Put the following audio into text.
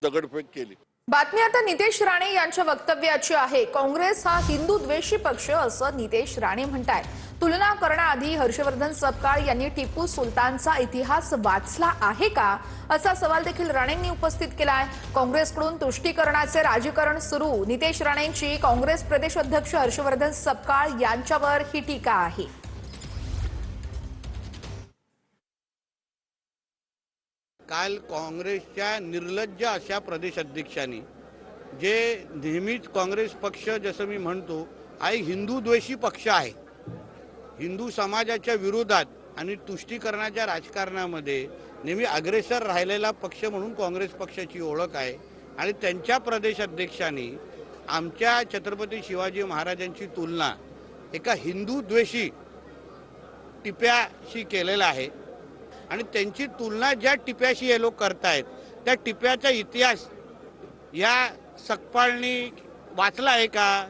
दगडफेक केली। बातमी आता नितेश राणे यांच्या वक्तव्याची आहे। काँग्रेस हा हिंदू द्वेषी पक्ष असं नितेश राणे म्हणतायत। तुलना करण्याआधी हर्षवर्धन सपकाळ यांनी टिपू सुलतानचा इतिहास वाचला आहे का, असा सवाल देखील राणेंनी उपस्थित केलाय। काँग्रेसकडून तुष्टीकरणाचे राजकारण सुरू। नितेश राणेंची काँग्रेस प्रदेश अध्यक्ष हर्षवर्धन सपकाळ यांच्यावर ही टीका आहे। काल काँग्रेसच्या निर्लज्ज अशा प्रदेश अध्यक्षांनी जे नेहमीच काँग्रेस पक्ष जसं मी म्हणतो हा हिंदू द्वेषी पक्ष आहे, हिंदू समाजाच्या विरोधात आणि तुष्टीकरणाच्या राजकारणामध्ये नेहमी अग्रेसर राहिलेला पक्ष म्हणून काँग्रेस पक्षाची ओळख आहे। आणि त्यांच्या प्रदेश अध्यक्षांनी आमच्या छत्रपती शिवाजी महाराजांची तुलना एका हिंदू द्वेषी टिप्याशी केलेला आहे। आणि त्यांची तुलना ज्या टिप्याशी हे लोक करतायत त्या टिप्याचा इतिहास या सकपाळनी वाचला आहे का,